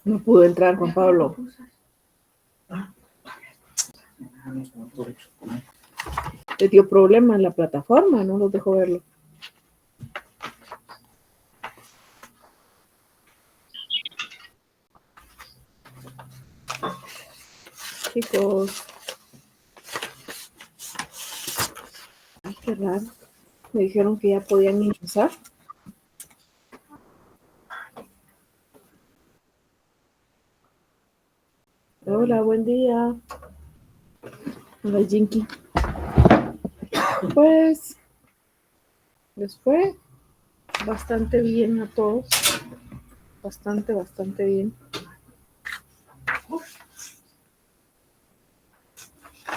No pudo entrar Juan Pablo. Le dio problema en la plataforma, no los dejó verlo. Chicos. Ay, qué raro. Me dijeron que ya podían ingresar. Hola, buen día. Hola, Jinky. Pues les fue bastante bien a todos. Bastante bien.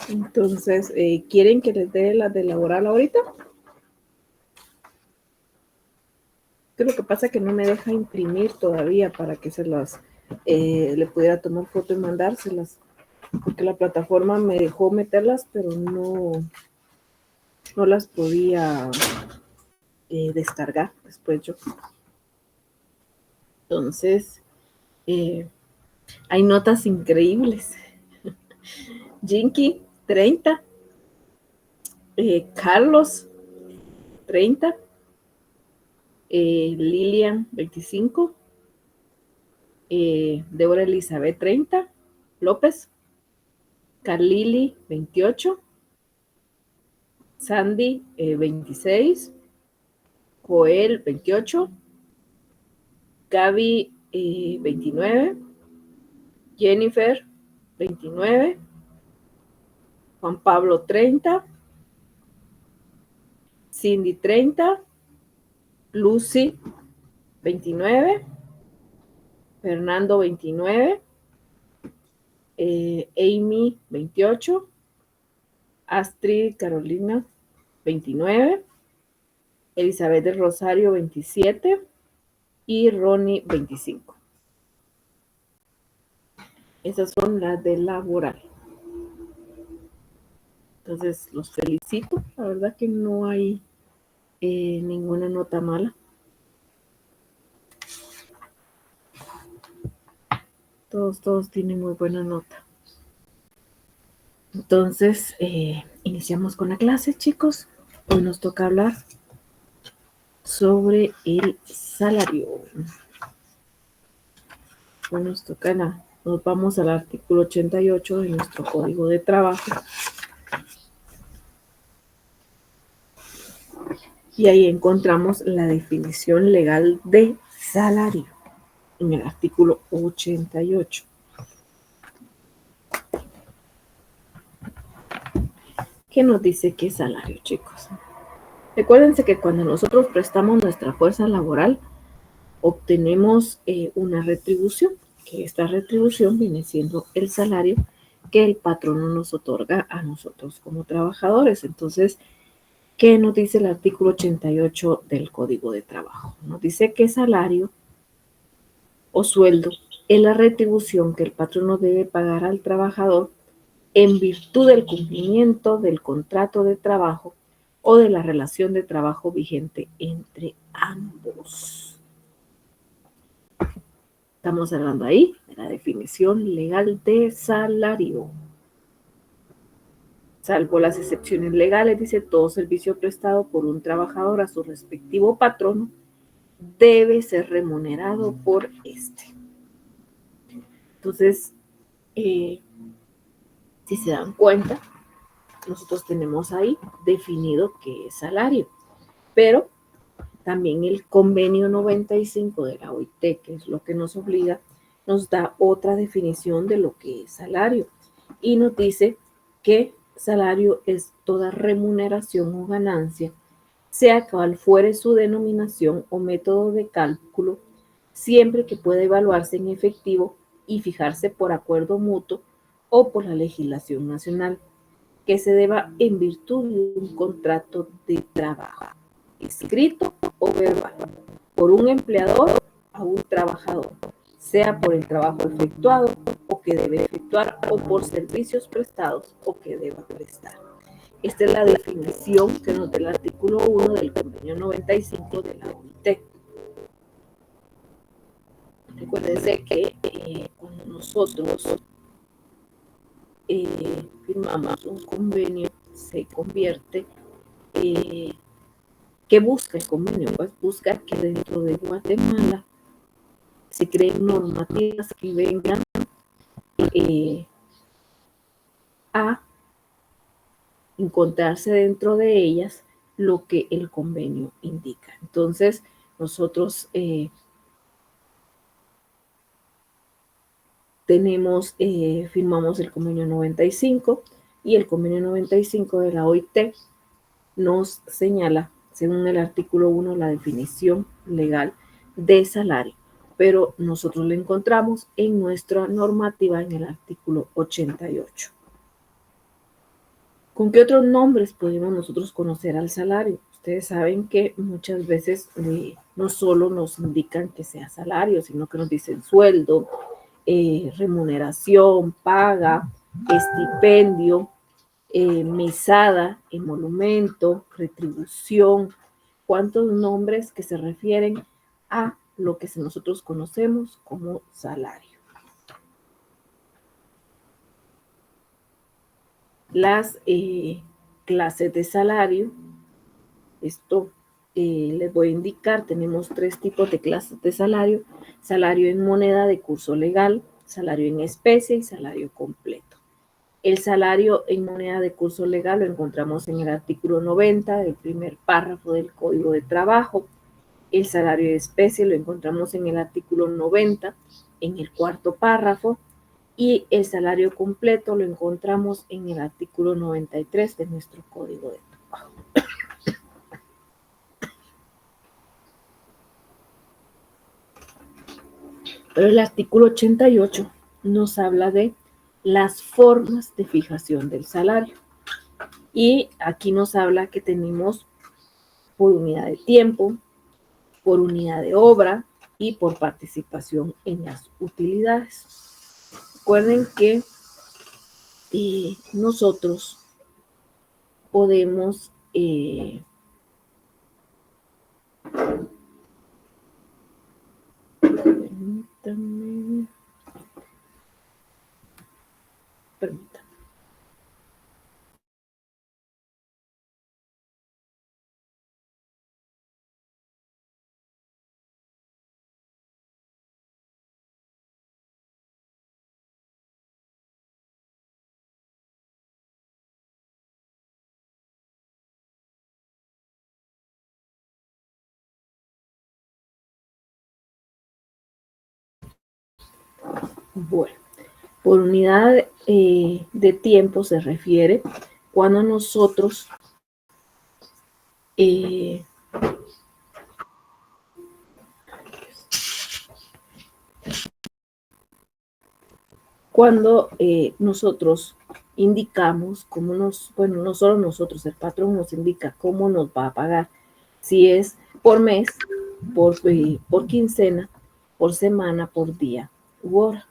Entonces, ¿quieren que les dé las de laboral ahorita? ¿Qué es lo que pasa? Que no me deja imprimir todavía para que se las le pudiera tomar foto y mandárselas. Porque la plataforma me dejó meterlas, pero no las podía descargar después yo. Entonces, hay notas increíbles. Jinky, 30. Carlos, 30. Lilian, 25. Débora Elizabeth, 30. López. Carlili, 28. Sandy, 26. Joel, 28. Gaby, 29. Jennifer, 29. Juan Pablo, 30. Cindy, 30. Lucy, 29. Fernando, 29. Amy, 28. Astrid Carolina, 29. Elizabeth del Rosario, 27. Y Ronnie, 25. Esas son las de laboral. Entonces, los felicito. La verdad que no hay ninguna nota mala. Todos tienen muy buena nota. Entonces, iniciamos con la clase, chicos. Hoy nos toca hablar sobre el salario. Hoy nos vamos al artículo 88 de nuestro Código de Trabajo. Y ahí encontramos la definición legal de salario en el artículo 88. ¿Qué nos dice qué es salario, chicos? Recuérdense que cuando nosotros prestamos nuestra fuerza laboral, obtenemos una retribución, que esta retribución viene siendo el salario que el patrono nos otorga a nosotros como trabajadores. Entonces, ¿qué nos dice el artículo 88 del Código de Trabajo? Nos dice que salario o sueldo es la retribución que el patrono debe pagar al trabajador en virtud del cumplimiento del contrato de trabajo o de la relación de trabajo vigente entre ambos. Estamos hablando ahí de la definición legal de salario. Salvo las excepciones legales, dice, todo servicio prestado por un trabajador a su respectivo patrono debe ser remunerado por este. Entonces, si se dan cuenta, nosotros tenemos ahí definido qué es salario, pero también el convenio 95 de la OIT, que es lo que nos obliga, nos da otra definición de lo que es salario y nos dice que salario es toda remuneración o ganancia, sea cual fuere su denominación o método de cálculo, siempre que pueda evaluarse en efectivo y fijarse por acuerdo mutuo o por la legislación nacional, que se deba en virtud de un contrato de trabajo, escrito o verbal, por un empleador a un trabajador, sea por el trabajo efectuado o que debe efectuar o por servicios prestados o que deba prestar. Esta es la definición que nos da el artículo 1 del convenio 95 de la OIT. Recuérdense que nosotros firmamos un convenio, se convierte, ¿qué busca el convenio? Pues busca que dentro de Guatemala se creen normativas que vengan a encontrarse dentro de ellas lo que el convenio indica. Entonces, nosotros firmamos el convenio 95 y el convenio 95 de la OIT nos señala, según el artículo 1, la definición legal de salario, pero nosotros la encontramos en nuestra normativa en el artículo 88. ¿Con qué otros nombres podemos nosotros conocer al salario? Ustedes saben que muchas veces no solo nos indican que sea salario, sino que nos dicen sueldo, remuneración, paga, estipendio, mesada, emolumento, retribución. ¿Cuántos nombres que se refieren a lo que nosotros conocemos como salario? Las clases de salario, esto les voy a indicar, tenemos 3 tipos de clases de salario: salario en moneda de curso legal, salario en especie y salario completo. El salario en moneda de curso legal lo encontramos en el artículo 90 del primer párrafo del Código de Trabajo. El salario de especie lo encontramos en el artículo 90 en el cuarto párrafo. Y el salario completo lo encontramos en el artículo 93 de nuestro Código de Trabajo. Pero el artículo 88 nos habla de las formas de fijación del salario. Y aquí nos habla que tenemos por unidad de tiempo, por unidad de obra y por participación en las utilidades. Recuerden que nosotros podemos permítanme. Bueno, por unidad de tiempo se refiere cuando nosotros nosotros indicamos cómo no solo nosotros, el patrón nos indica cómo nos va a pagar, si es por mes, por quincena, por semana, por día u hora.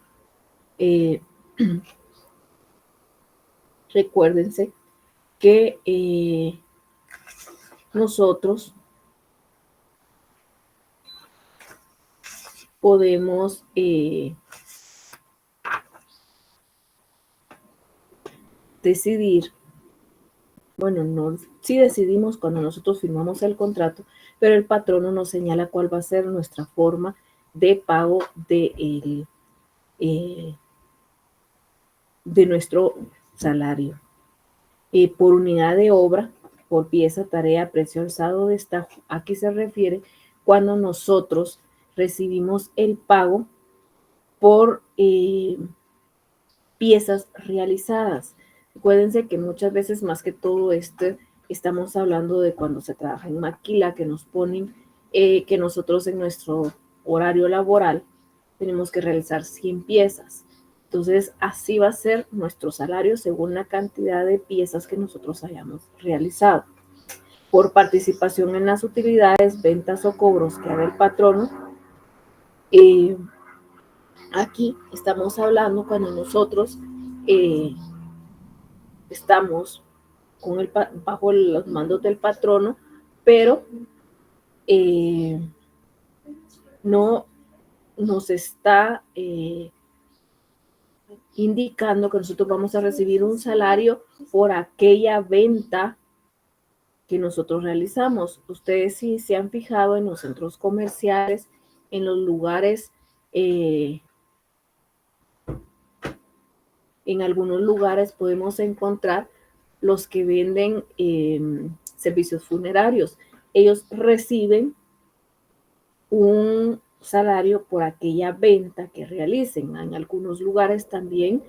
Recuérdense que nosotros podemos decidir, sí decidimos cuando nosotros firmamos el contrato, pero el patrono nos señala cuál va a ser nuestra forma de pago de nuestro salario. Por unidad de obra, por pieza, tarea, precio alzado, destajo. Aquí se refiere cuando nosotros recibimos el pago por piezas realizadas. Acuérdense que muchas veces, más que todo estamos hablando de cuando se trabaja en maquila, que nos ponen que nosotros en nuestro horario laboral tenemos que realizar 100 piezas. Entonces, así va a ser nuestro salario según la cantidad de piezas que nosotros hayamos realizado. Por participación en las utilidades, ventas o cobros que haga el patrono, aquí estamos hablando cuando nosotros estamos bajo los mandos del patrono, pero no nos está indicando que nosotros vamos a recibir un salario por aquella venta que nosotros realizamos. Ustedes sí se han fijado en los centros comerciales, en los lugares, en algunos lugares podemos encontrar los que venden servicios funerarios. Ellos reciben un salario por aquella venta que realicen. En algunos lugares también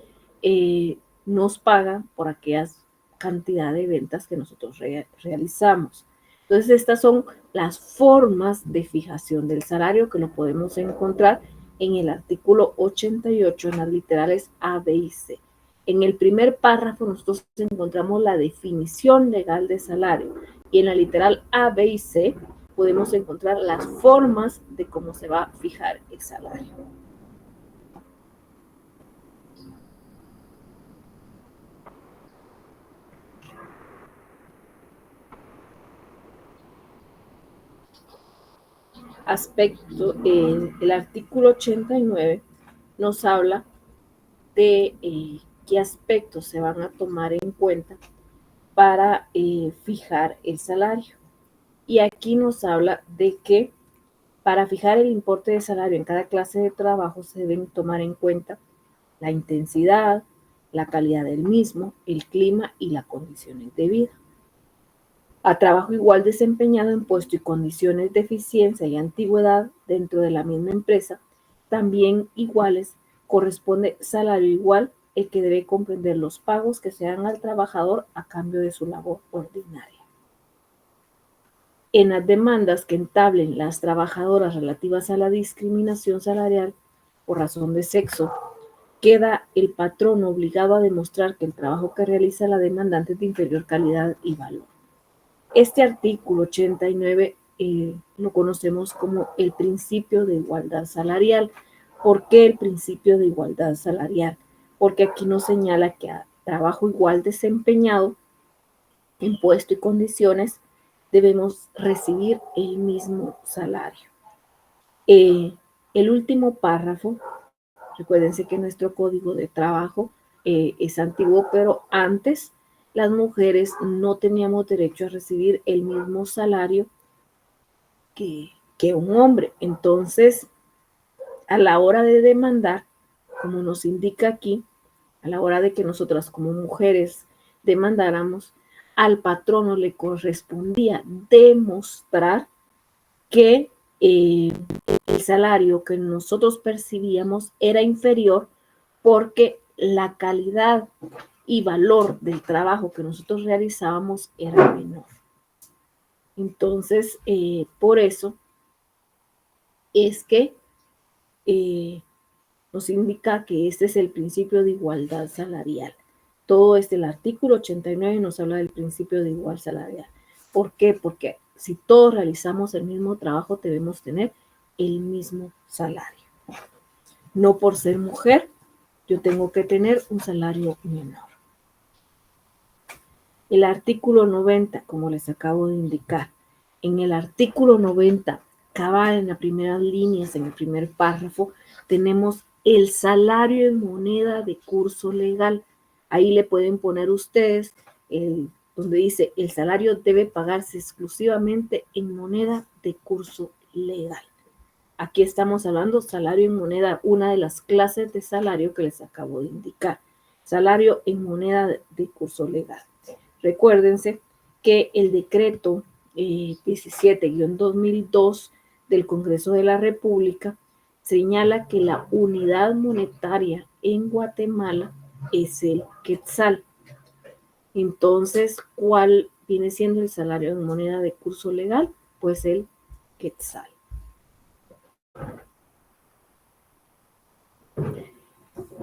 nos pagan por aquellas cantidad de ventas que nosotros realizamos. Entonces, estas son las formas de fijación del salario que lo podemos encontrar en el artículo 88 en las literales A, B y C. En el primer párrafo nosotros encontramos la definición legal de salario y en la literal A, B y C podemos encontrar las formas de cómo se va a fijar el salario. Aspecto, el artículo 89 nos habla de qué aspectos se van a tomar en cuenta para fijar el salario. Y aquí nos habla de que para fijar el importe de salario en cada clase de trabajo se deben tomar en cuenta la intensidad, la calidad del mismo, el clima y las condiciones de vida. A trabajo igual desempeñado en puesto y condiciones de eficiencia y antigüedad dentro de la misma empresa, también iguales, corresponde salario igual, el que debe comprender los pagos que se dan al trabajador a cambio de su labor ordinaria. En las demandas que entablen las trabajadoras relativas a la discriminación salarial por razón de sexo, queda el patrón obligado a demostrar que el trabajo que realiza la demandante es de inferior calidad y valor. Este artículo 89 lo conocemos como el principio de igualdad salarial. ¿Por qué el principio de igualdad salarial? Porque aquí nos señala que a trabajo igual desempeñado, en puesto y condiciones, debemos recibir el mismo salario. El último párrafo, recuérdense que nuestro código de trabajo es antiguo, pero antes las mujeres no teníamos derecho a recibir el mismo salario que un hombre. Entonces, a la hora de demandar, como nos indica aquí, a la hora de que nosotras como mujeres demandáramos, al patrono le correspondía demostrar que el salario que nosotros percibíamos era inferior porque la calidad y valor del trabajo que nosotros realizábamos era menor. Entonces, por eso es que nos indica que este es el principio de igualdad salarial. Todo el artículo 89 nos habla del principio de igualdad salarial. ¿Por qué? Porque si todos realizamos el mismo trabajo, debemos tener el mismo salario. No por ser mujer, yo tengo que tener un salario menor. El artículo 90, como les acabo de indicar, en el artículo 90, cabal en las primeras líneas, en el primer párrafo, tenemos el salario en moneda de curso legal. Ahí le pueden poner ustedes donde dice el salario debe pagarse exclusivamente en moneda de curso legal. Aquí estamos hablando salario en moneda, una de las clases de salario que les acabo de indicar. Salario en moneda de curso legal. Recuérdense que el decreto 17-2002 del Congreso de la República señala que la unidad monetaria en Guatemala es el quetzal. Entonces, ¿cuál viene siendo el salario en moneda de curso legal? Pues el quetzal.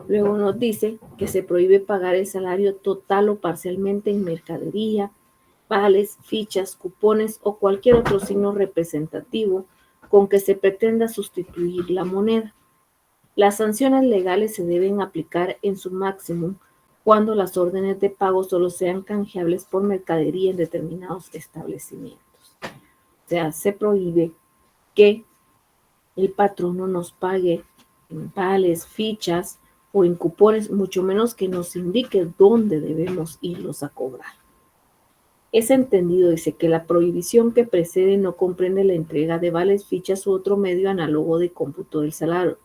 Luego nos dice que se prohíbe pagar el salario total o parcialmente en mercadería, vales, fichas, cupones o cualquier otro signo representativo con que se pretenda sustituir la moneda. Las sanciones legales se deben aplicar en su máximo cuando las órdenes de pago solo sean canjeables por mercadería en determinados establecimientos. O sea, se prohíbe que el patrono nos pague en vales, fichas o en cupones, mucho menos que nos indique dónde debemos irlos a cobrar. Es entendido, dice, que la prohibición que precede no comprende la entrega de vales, fichas u otro medio análogo de cómputo del salario,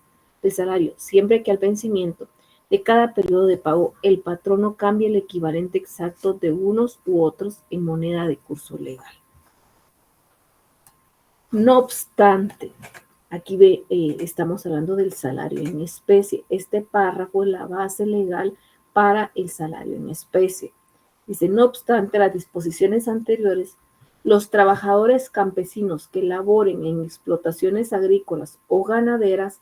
siempre que al vencimiento de cada periodo de pago el patrono cambie el equivalente exacto de unos u otros en moneda de curso legal. No obstante, aquí estamos hablando del salario en especie. Este párrafo es la base legal para el salario en especie. Dice, no obstante las disposiciones anteriores, los trabajadores campesinos que laboren en explotaciones agrícolas o ganaderas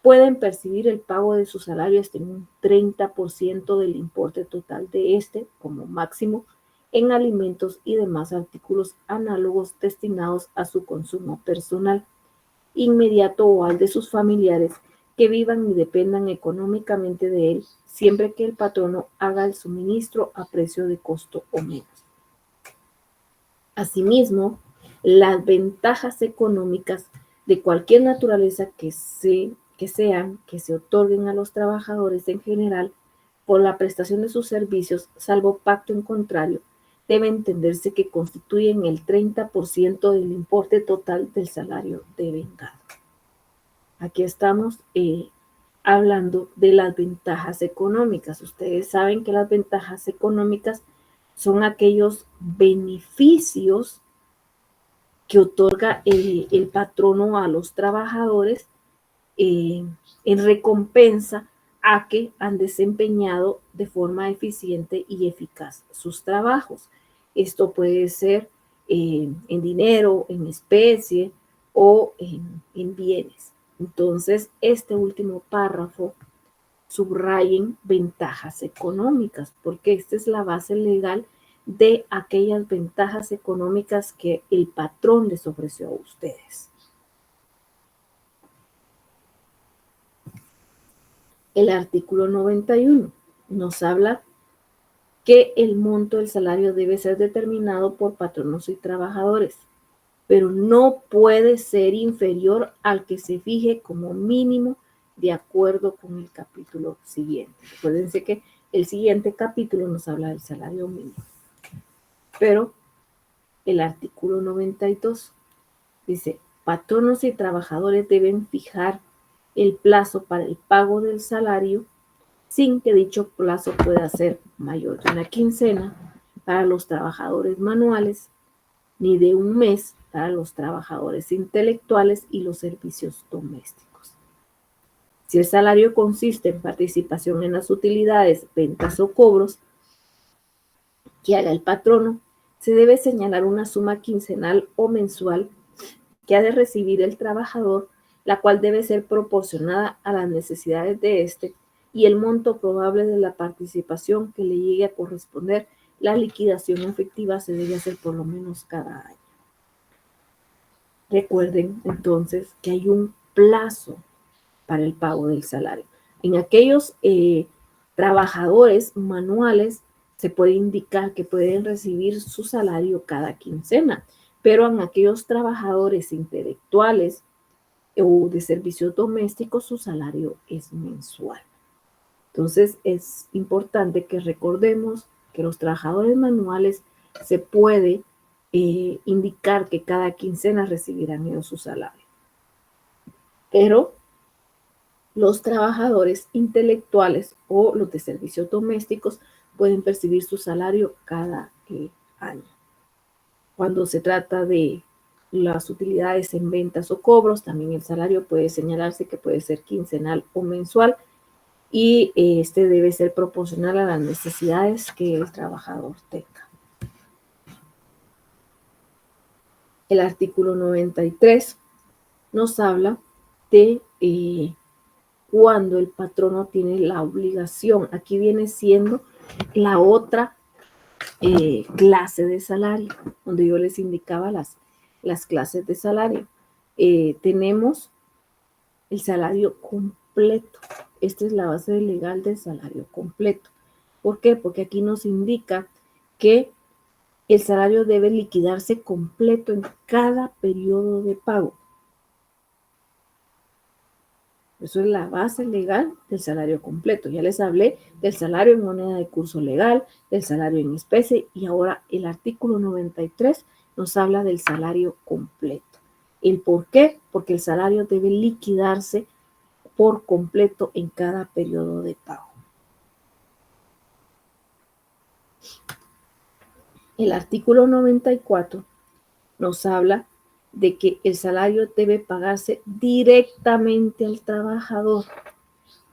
pueden percibir el pago de su salario hasta en un 30% del importe total de este, como máximo, en alimentos y demás artículos análogos destinados a su consumo personal, inmediato o al de sus familiares que vivan y dependan económicamente de él, siempre que el patrono haga el suministro a precio de costo o menos. Asimismo, las ventajas económicas de cualquier naturaleza que se otorguen a los trabajadores en general por la prestación de sus servicios, salvo pacto en contrario, debe entenderse que constituyen el 30% del importe total del salario devengado. Aquí estamos hablando de las ventajas económicas. Ustedes saben que las ventajas económicas son aquellos beneficios que otorga el patrono a los trabajadores en recompensa a que han desempeñado de forma eficiente y eficaz sus trabajos. Esto puede ser en dinero, en especie o en bienes. Entonces, este último párrafo subrayen ventajas económicas, porque esta es la base legal de aquellas ventajas económicas que el patrón les ofreció a ustedes. El artículo 91 nos habla que el monto del salario debe ser determinado por patronos y trabajadores, pero no puede ser inferior al que se fije como mínimo de acuerdo con el capítulo siguiente. Acuérdense que el siguiente capítulo nos habla del salario mínimo. Pero el artículo 92 dice, patronos y trabajadores deben fijar el plazo para el pago del salario sin que dicho plazo pueda ser mayor de una quincena para los trabajadores manuales, ni de un mes para los trabajadores intelectuales y los servicios domésticos. Si el salario consiste en participación en las utilidades, ventas o cobros que haga el patrono, se debe señalar una suma quincenal o mensual que ha de recibir el trabajador, la cual debe ser proporcionada a las necesidades de éste y el monto probable de la participación que le llegue a corresponder. La liquidación efectiva se debe hacer por lo menos cada año. Recuerden entonces que hay un plazo para el pago del salario. En aquellos trabajadores manuales se puede indicar que pueden recibir su salario cada quincena, pero en aquellos trabajadores intelectuales o de servicios domésticos su salario es mensual. Entonces es importante que recordemos que los trabajadores manuales se puede indicar que cada quincena recibirán ellos su salario. Pero los trabajadores intelectuales o los de servicios domésticos pueden percibir su salario cada año. Cuando se trata de las utilidades en ventas o cobros, también el salario puede señalarse que puede ser quincenal o mensual y este debe ser proporcional a las necesidades que el trabajador tenga. El artículo 93 nos habla de cuando el patrono tiene la obligación. Aquí viene siendo la otra clase de salario, donde yo les indicaba las clases de salario. Tenemos el salario completo. Esta es la base legal del salario completo. ¿Por qué? Porque aquí nos indica que el salario debe liquidarse completo en cada periodo de pago. Eso es la base legal del salario completo. Ya les hablé del salario en moneda de curso legal, del salario en especie, y ahora el artículo 93 nos habla del salario completo. ¿El por qué? Porque el salario debe liquidarse por completo en cada periodo de pago. El artículo 94 nos habla de que el salario debe pagarse directamente al trabajador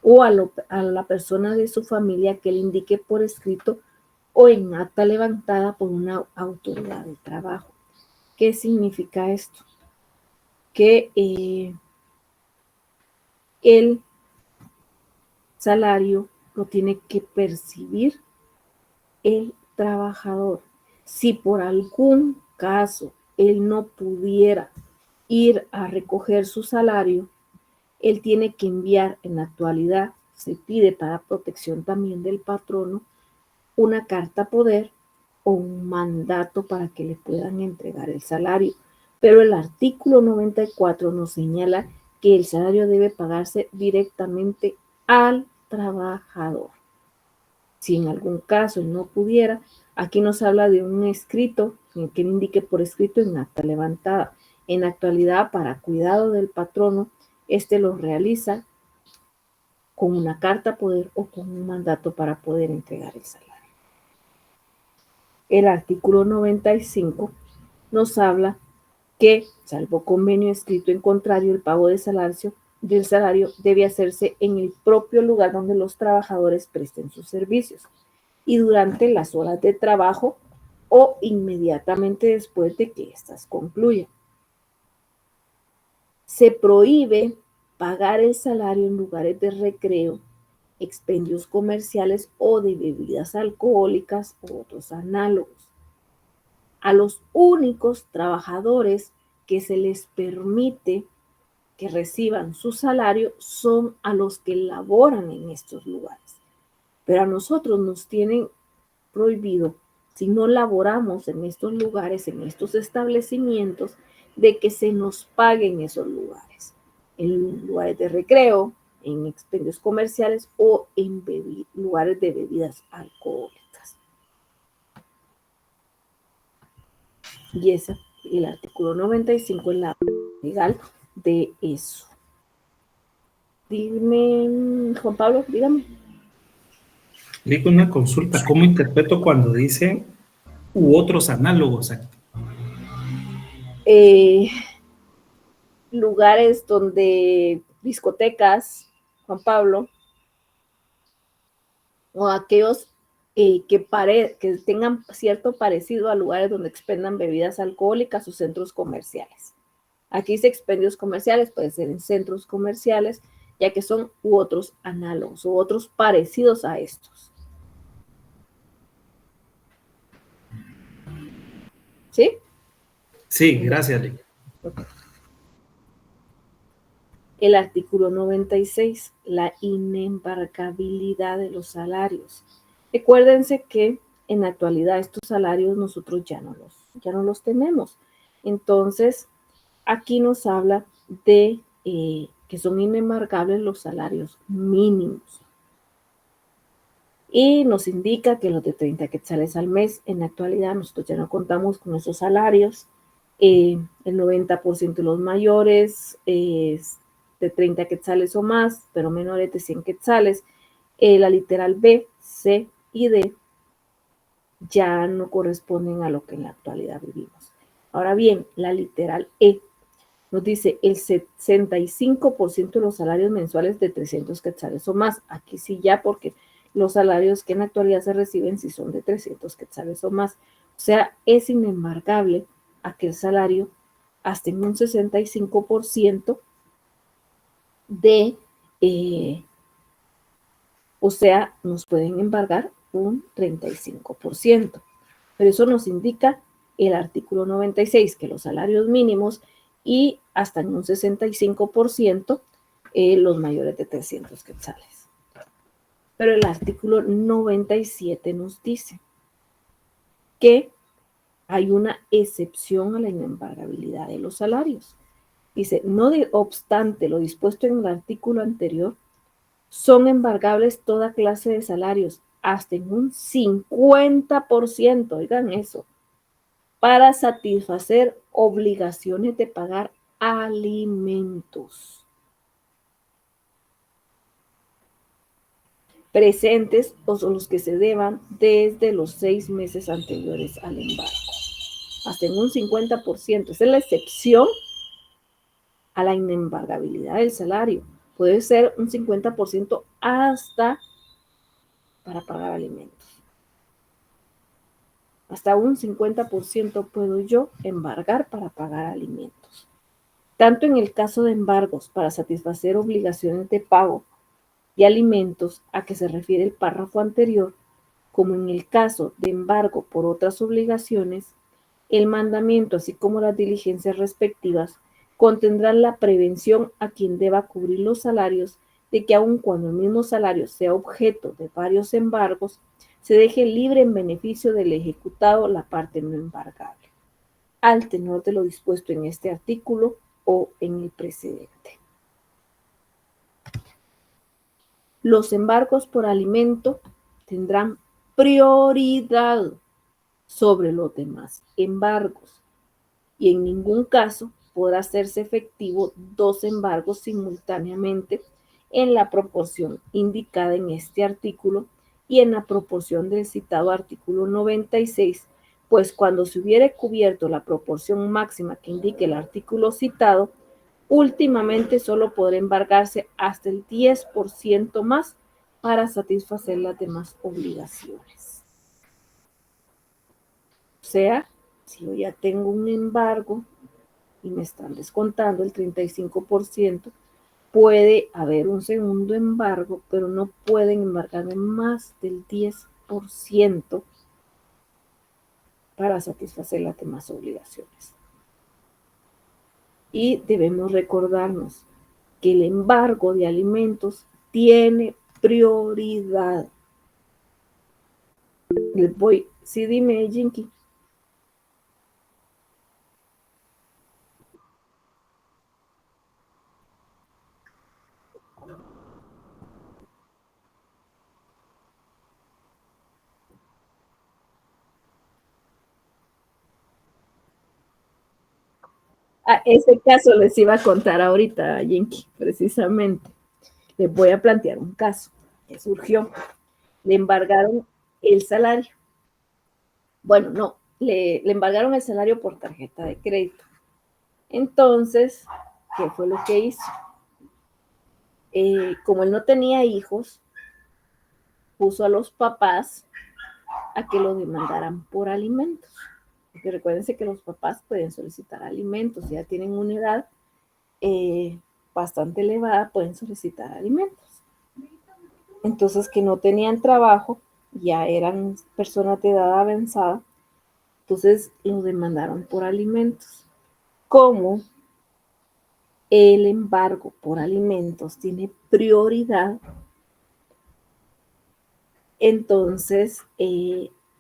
o a la persona de su familia que le indique por escrito o en acta levantada por una autoridad de trabajo. ¿Qué significa esto? Que el salario lo tiene que percibir el trabajador. Si por algún caso él no pudiera ir a recoger su salario, él tiene que enviar, en la actualidad se pide para protección también del patrono, una carta poder o un mandato para que le puedan entregar el salario. Pero el artículo 94 nos señala que el salario debe pagarse directamente al trabajador. Si en algún caso él no pudiera, aquí nos habla de un escrito que indique por escrito en acta levantada. En la actualidad, para cuidado del patrono, este lo realiza con una carta poder o con un mandato para poder entregar el salario. El artículo 95 nos habla que, salvo convenio escrito en contrario, el pago del salario debe hacerse en el propio lugar donde los trabajadores presten sus servicios y durante las horas de trabajo o inmediatamente después de que éstas concluyan. Se prohíbe pagar el salario en lugares de recreo, expendios comerciales o de bebidas alcohólicas u otros análogos. A los únicos trabajadores que se les permite que reciban su salario son a los que laboran en estos lugares. Pero a nosotros nos tienen prohibido, si no laboramos en estos lugares, en estos establecimientos, de que se nos pague en esos lugares, en lugares de recreo, en expendios comerciales o en lugares de bebidas alcohólicas. Y ese, el artículo 95 es la legal de eso. Dime, Juan Pablo, dígame. Digo una consulta, ¿cómo interpreto cuando dice u otros análogos? Lugares donde discotecas, Juan Pablo, o aquellos que tengan cierto parecido a lugares donde expendan bebidas alcohólicas o centros comerciales. Aquí dice expendios comerciales, puede ser en centros comerciales, ya que son u otros análogos u otros parecidos a estos. ¿Sí? Sí, gracias, Lee. Okay. El artículo 96, la inembargabilidad de los salarios. Recuérdense que en la actualidad estos salarios nosotros ya no los tenemos. Entonces, aquí nos habla de que son inembargables los salarios mínimos. Y nos indica que los de 30 quetzales al mes, en la actualidad nosotros ya no contamos con esos salarios. El 90% de los mayores de 30 quetzales o más, pero menores de 100 quetzales. La literal B, C y D ya no corresponden a lo que en la actualidad vivimos. Ahora bien, la literal E nos dice el 65% de los salarios mensuales de 300 quetzales o más. Aquí sí ya, porque los salarios que en la actualidad se reciben sí son de 300 quetzales o más. O sea, es inembargable aquel salario hasta en un 65% de, o sea, nos pueden embargar un 35%. Pero eso nos indica el artículo 96, que los salarios mínimos y hasta en un 65% los mayores de 300 quetzales. Pero el artículo 97 nos dice que hay una excepción a la inembargabilidad de los salarios. Dice, no obstante lo dispuesto en el artículo anterior, son embargables toda clase de salarios, hasta en un 50%, oigan eso, para satisfacer obligaciones de pagar alimentos presentes o los que se deban desde los 6 meses anteriores al embargo. Hasta en un 50%. Esa es la excepción a la inembargabilidad del salario. Puede ser un 50% hasta para pagar alimentos. Hasta un 50% puedo yo embargar para pagar alimentos. Tanto en el caso de embargos para satisfacer obligaciones de pago de alimentos a que se refiere el párrafo anterior, como en el caso de embargo por otras obligaciones, el mandamiento, así como las diligencias respectivas, contendrán la prevención a quien deba cubrir los salarios de que aun cuando el mismo salario sea objeto de varios embargos, se deje libre en beneficio del ejecutado la parte no embargable, al tenor de lo dispuesto en este artículo o en el precedente. Los embargos por alimento tendrán prioridad sobre los demás embargos y en ningún caso podrá hacerse efectivo 2 embargos simultáneamente en la proporción indicada en este artículo y en la proporción del citado artículo 96, pues cuando se hubiere cubierto la proporción máxima que indique el artículo citado, últimamente solo podrá embargarse hasta el 10% más para satisfacer las demás obligaciones. O sea, si yo ya tengo un embargo y me están descontando el 35%, puede haber un segundo embargo, pero no pueden embargarme más del 10% para satisfacer las demás obligaciones. Y debemos recordarnos que el embargo de alimentos tiene prioridad. Les voy, sí, dime, Jinky. A ese caso les iba a contar ahorita, Jinky, precisamente. Les voy a plantear un caso que surgió. Le embargaron el salario. Bueno, no, le embargaron el salario por tarjeta de crédito. Entonces, ¿qué fue lo que hizo? Como él no tenía hijos, puso a los papás a que lo demandaran por alimentos. Porque recuérdense que los papás pueden solicitar alimentos, ya tienen una edad bastante elevada, pueden solicitar alimentos. Entonces, que no tenían trabajo, ya eran personas de edad avanzada, entonces lo demandaron por alimentos. Como el embargo por alimentos tiene prioridad, entonces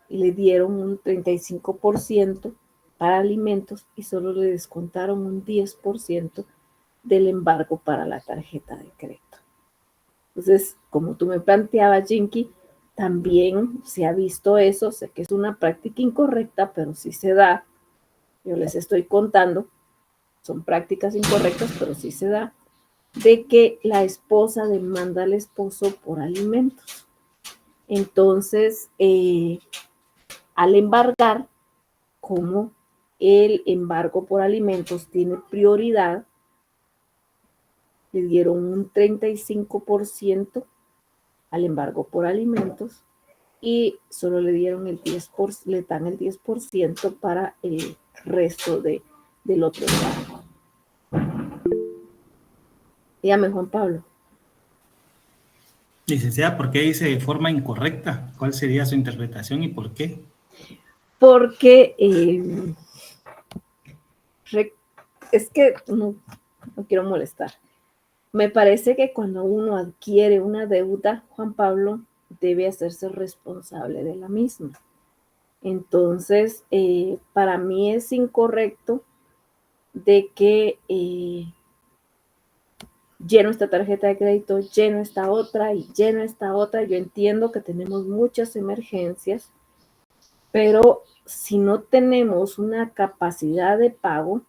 le dieron un 35% para alimentos y solo le descontaron un 10% del embargo para la tarjeta de crédito. Entonces, como tú me planteabas, Jinky, también se ha visto eso, sé que es una práctica incorrecta, pero sí se da. Yo les estoy contando, son prácticas incorrectas, pero sí se da, de que la esposa demanda al esposo por alimentos. Entonces, al embargar, como el embargo por alimentos tiene prioridad, le dieron un 35% al embargo por alimentos y solo le dieron el 10%, le dan el 10% para el resto del otro embargo. Dígame, Juan Pablo. Licenciada, ¿por qué dice de forma incorrecta? ¿Cuál sería su interpretación y por qué? Porque es que no quiero molestar. Me parece que cuando uno adquiere una deuda, Juan Pablo debe hacerse responsable de la misma. Entonces, para mí es incorrecto de que lleno esta tarjeta de crédito, lleno esta otra y lleno esta otra. Yo entiendo que tenemos muchas emergencias, pero si no tenemos una capacidad de pago,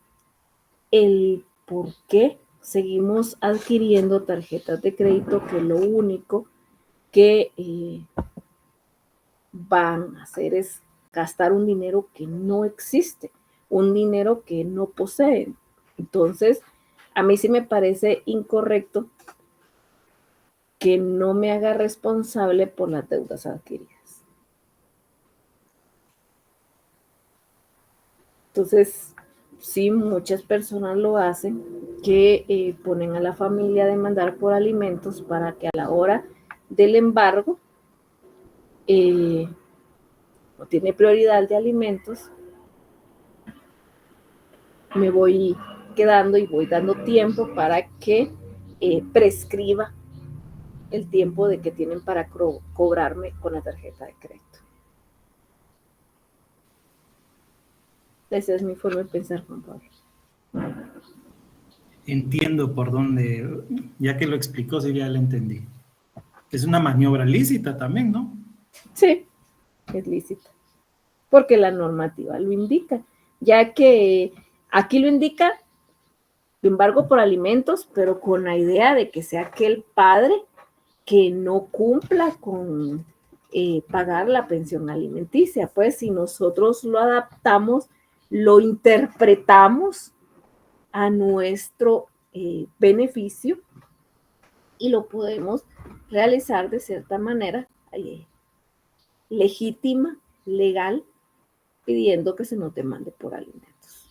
el por qué seguimos adquiriendo tarjetas de crédito, que lo único que van a hacer es gastar un dinero que no existe, un dinero que no poseen. Entonces, a mí sí me parece incorrecto que no me haga responsable por las deudas adquiridas. Entonces, sí, muchas personas lo hacen, que ponen a la familia a demandar por alimentos para que a la hora del embargo no tiene prioridad de alimentos, me voy quedando y voy dando tiempo para que prescriba el tiempo de que tienen para cobrarme con la tarjeta de crédito. Esa es mi forma de pensar, Juan Pablo. Entiendo por dónde, ya que lo explicó, sí, ya lo entendí. Es una maniobra lícita también, ¿no? Sí, es lícita, porque la normativa lo indica, ya que aquí lo indica, embargo por alimentos, pero con la idea de que sea aquel padre que no cumpla con pagar la pensión alimenticia. Pues si nosotros lo adaptamos, lo interpretamos a nuestro beneficio y lo podemos realizar de cierta manera legítima, legal, pidiendo que se nos demande por alimentos.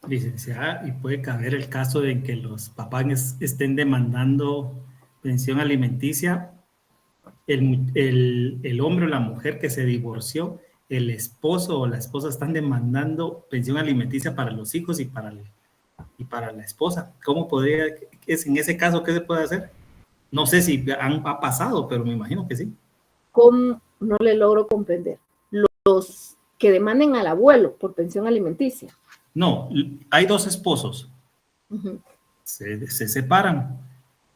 Licenciada, y puede caber el caso de que los papás estén demandando pensión alimenticia, el hombre o la mujer que se divorció, el esposo o la esposa están demandando pensión alimenticia para los hijos y para la esposa. ¿Cómo podría, en ese caso, qué se puede hacer? No sé si ha pasado, pero me imagino que sí. ¿Cómo? No le logro comprender. Los que demanden al abuelo por pensión alimenticia. No, hay dos esposos. Se separan,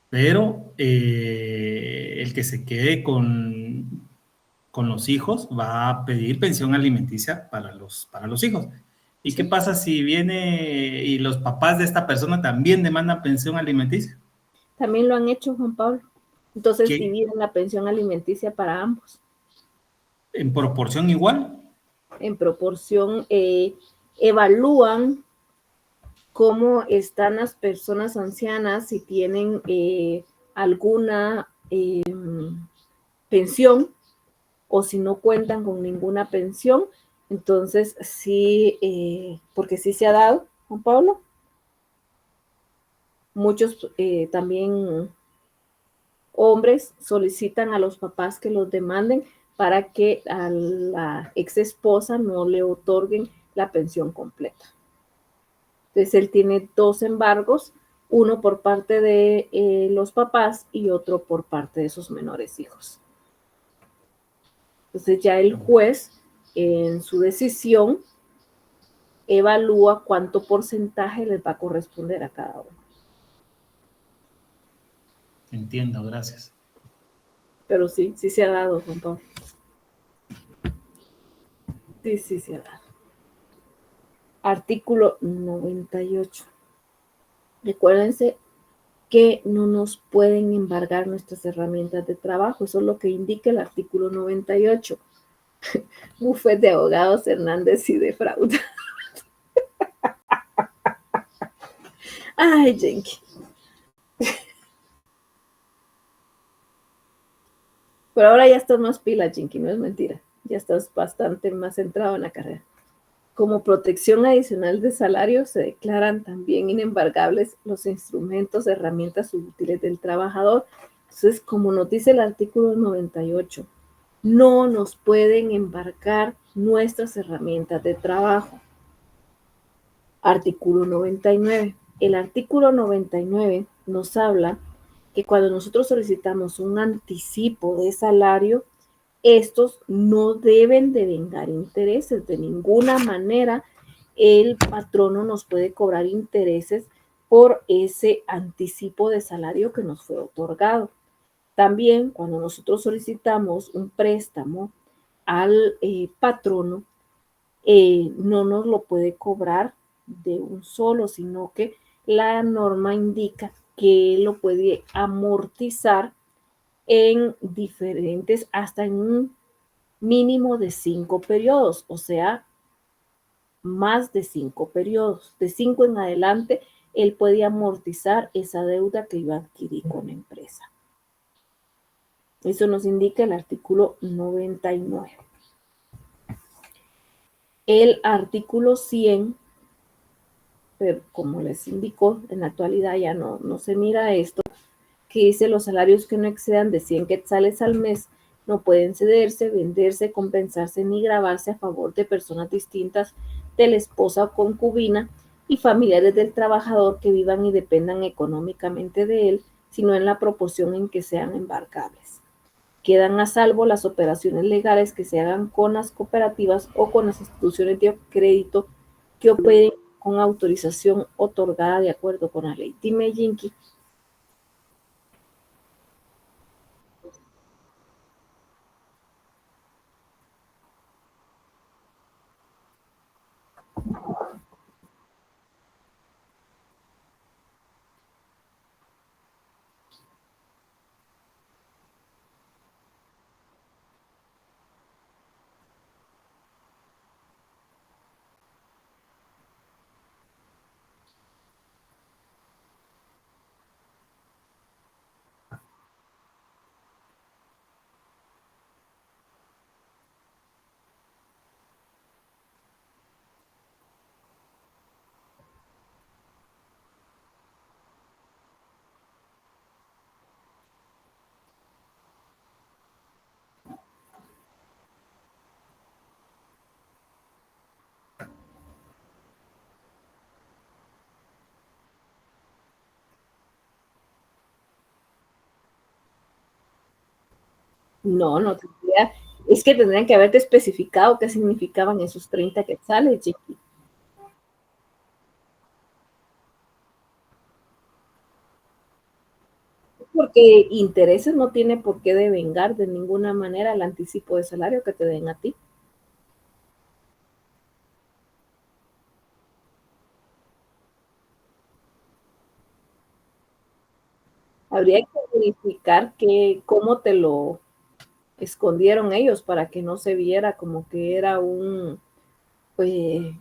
pero el que se quede con los hijos va a pedir pensión alimenticia para los hijos. ¿Y qué pasa si viene y los papás de esta persona también demandan pensión alimenticia? También lo han hecho, Juan Pablo. Entonces ¿Qué? dividen la pensión alimenticia para ambos. ¿En proporción igual? En proporción, evalúan cómo están las personas ancianas, si tienen alguna pensión o si no cuentan con ninguna pensión. Entonces, sí, porque sí se ha dado, Juan Pablo. Muchos también hombres solicitan a los papás que los demanden para que a la ex esposa no le otorguen la pensión completa. Entonces, él tiene dos embargos, uno por parte de los papás y otro por parte de sus menores hijos. Entonces, ya el juez, en su decisión, evalúa cuánto porcentaje les va a corresponder a cada uno. Entiendo, gracias. Pero sí se ha dado, Juan Pablo. Sí se ha dado. Artículo 98. Recuérdense que no nos pueden embargar nuestras herramientas de trabajo. Eso es lo que indica el artículo 98. Bufete de abogados Hernández y de fraude. Ay, Jenky. Pero ahora ya estás más pila, Jenky, no es mentira. Ya estás bastante más centrado en la carrera. Como protección adicional de salario, se declaran también inembargables los instrumentos, herramientas útiles del trabajador. Entonces, como nos dice el artículo 98, no nos pueden embargar nuestras herramientas de trabajo. Artículo 99. El artículo 99 nos habla que cuando nosotros solicitamos un anticipo de salario, estos no deben de vengar intereses. De ninguna manera el patrono nos puede cobrar intereses por ese anticipo de salario que nos fue otorgado. También cuando nosotros solicitamos un préstamo al patrono, no nos lo puede cobrar de un solo, sino que la norma indica que lo puede amortizar en diferentes, hasta en un mínimo de 5 periodos, o sea, más de 5 periodos. De 5 en adelante, él puede amortizar esa deuda que yo adquirí con la empresa. Eso nos indica el artículo 99. El artículo 100, pero como les indicó, en la actualidad ya no se mira esto, que dice: los salarios que no excedan de 100 quetzales al mes no pueden cederse, venderse, compensarse ni gravarse a favor de personas distintas de la esposa o concubina y familiares del trabajador que vivan y dependan económicamente de él, sino en la proporción en que sean embarcables. Quedan a salvo las operaciones legales que se hagan con las cooperativas o con las instituciones de crédito que operen con autorización otorgada de acuerdo con la ley. Dime, Jinky. No tendría, es que tendrían que haberte especificado qué significaban esos 30 quetzales, Jinky. Porque intereses no tiene por qué devengar de ninguna manera el anticipo de salario que te den a ti. Habría que verificar cómo te lo escondieron ellos para que no se viera como que era pues,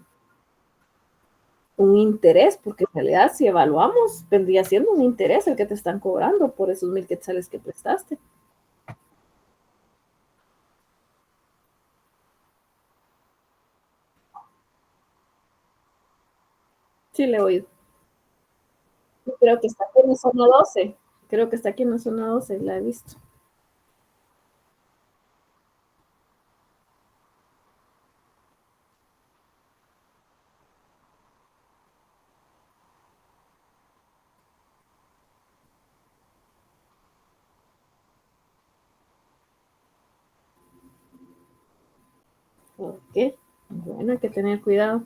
un interés, porque en realidad si evaluamos, vendría siendo un interés el que te están cobrando por esos 1000 quetzales que prestaste. Sí, le he oído. Creo que está aquí en la zona 12. Creo que está aquí en la zona 12, la he visto. Ok, bueno, hay que tener cuidado.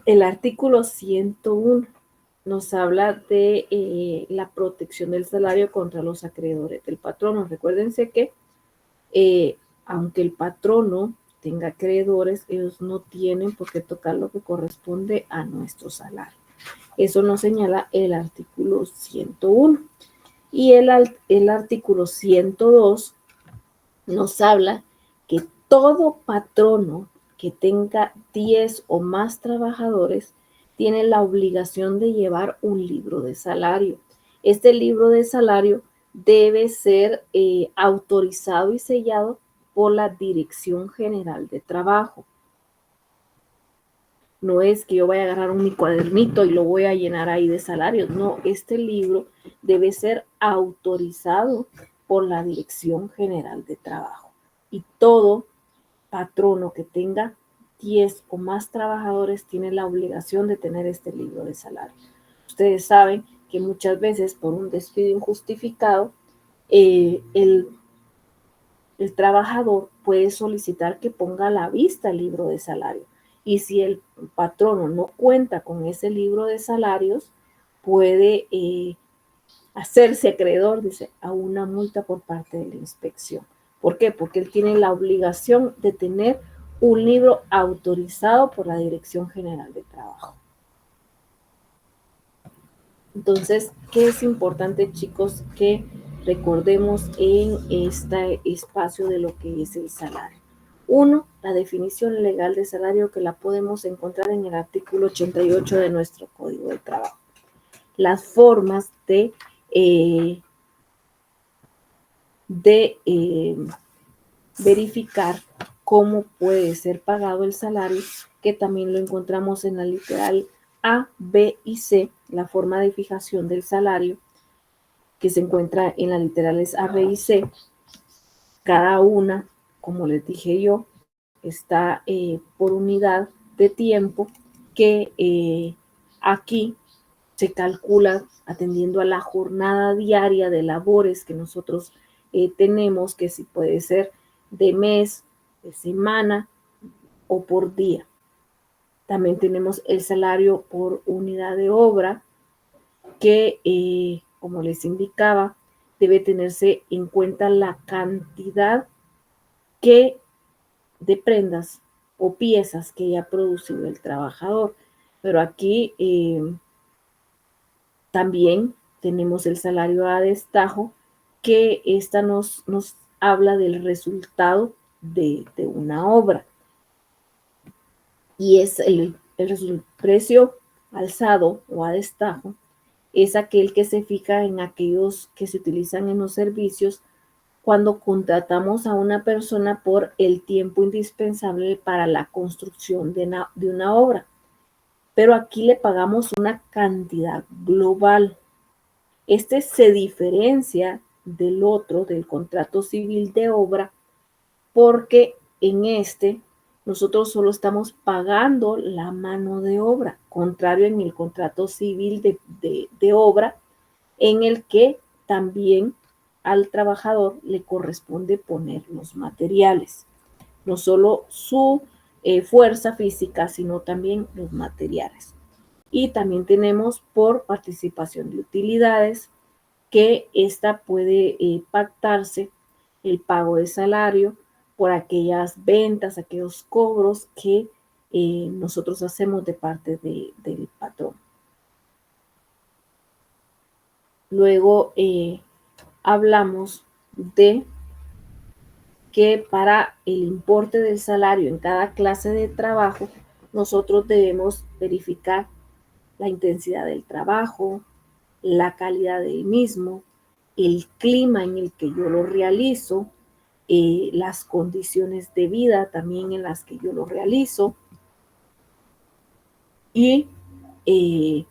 El artículo 101 nos habla de la protección del salario contra los acreedores del patrono. Recuérdense que aunque el patrono tenga acreedores, ellos no tienen por qué tocar lo que corresponde a nuestro salario. Eso nos señala el artículo 101. Y el artículo 102 nos habla que todo patrono que tenga 10 o más trabajadores tiene la obligación de llevar un libro de salario. Este libro de salario debe ser autorizado y sellado por la Dirección General de Trabajo. No es que yo vaya a agarrar mi cuadernito y lo voy a llenar ahí de salarios. No, este libro debe ser autorizado por la Dirección General de Trabajo. Y todo patrono que tenga 10 o más trabajadores tiene la obligación de tener este libro de salario. Ustedes saben que muchas veces por un despido injustificado, el el trabajador puede solicitar que ponga a la vista el libro de salario. Y si el patrono no cuenta con ese libro de salarios, puede hacerse acreedor, dice, a una multa por parte de la inspección. ¿Por qué? Porque él tiene la obligación de tener un libro autorizado por la Dirección General de Trabajo. Entonces, ¿qué es importante, chicos, que recordemos en este espacio de lo que es el salario? Uno, la definición legal de salario, que la podemos encontrar en el artículo 88 de nuestro Código de Trabajo. Las formas de verificar cómo puede ser pagado el salario, que también lo encontramos en la literal A, B y C, la forma de fijación del salario, que se encuentra en las literales A, B y C. Cada una, como les dije yo, está por unidad de tiempo, que aquí se calcula atendiendo a la jornada diaria de labores que nosotros tenemos, que si puede ser de mes, de semana o por día. También tenemos el salario por unidad de obra, que, como les indicaba, debe tenerse en cuenta la cantidad de prendas o piezas que haya producido el trabajador. Pero aquí también tenemos el salario a destajo, que esta nos habla del resultado de una obra. Y es el precio alzado o a destajo, es aquel que se fija en aquellos que se utilizan en los servicios cuando contratamos a una persona por el tiempo indispensable para la construcción de una obra. Pero aquí le pagamos una cantidad global. Este se diferencia del otro, del contrato civil de obra, porque en este nosotros solo estamos pagando la mano de obra, contrario en el contrato civil de obra, en el que también al trabajador le corresponde poner los materiales, no solo su fuerza física, sino también los materiales. Y también tenemos por participación de utilidades, que esta puede pactarse el pago de salario por aquellas ventas, aquellos cobros que nosotros hacemos de parte del patrón. Luego hablamos de que para el importe del salario en cada clase de trabajo, nosotros debemos verificar la intensidad del trabajo, la calidad del mismo, el clima en el que yo lo realizo, las condiciones de vida también en las que yo lo realizo, y el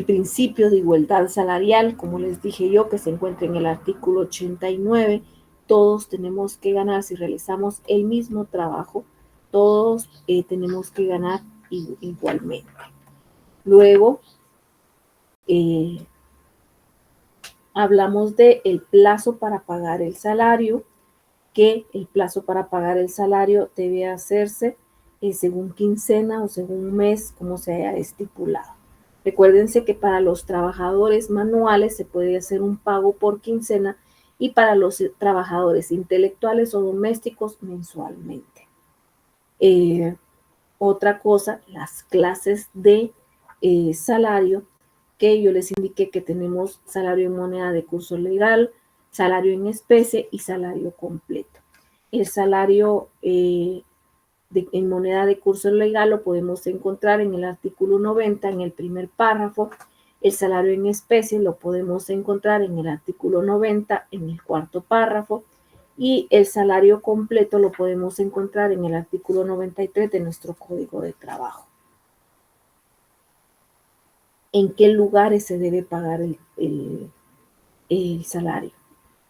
principio de igualdad salarial, como les dije yo, que se encuentra en el artículo 89. Todos tenemos que ganar, si realizamos el mismo trabajo, todos tenemos que ganar igualmente. Luego, hablamos del plazo para pagar el salario, que el plazo para pagar el salario debe hacerse según quincena o según mes, como se haya estipulado. Recuérdense que para los trabajadores manuales se puede hacer un pago por quincena, y para los trabajadores intelectuales o domésticos mensualmente. Otra cosa, las clases de salario, que yo les indiqué que tenemos salario en moneda de curso legal, salario en especie y salario completo. El salario en moneda de curso legal lo podemos encontrar en el artículo 90, en el primer párrafo. El salario en especie lo podemos encontrar en el artículo 90, en el cuarto párrafo. Y el salario completo lo podemos encontrar en el artículo 93 de nuestro Código de Trabajo. ¿En qué lugares se debe pagar el salario?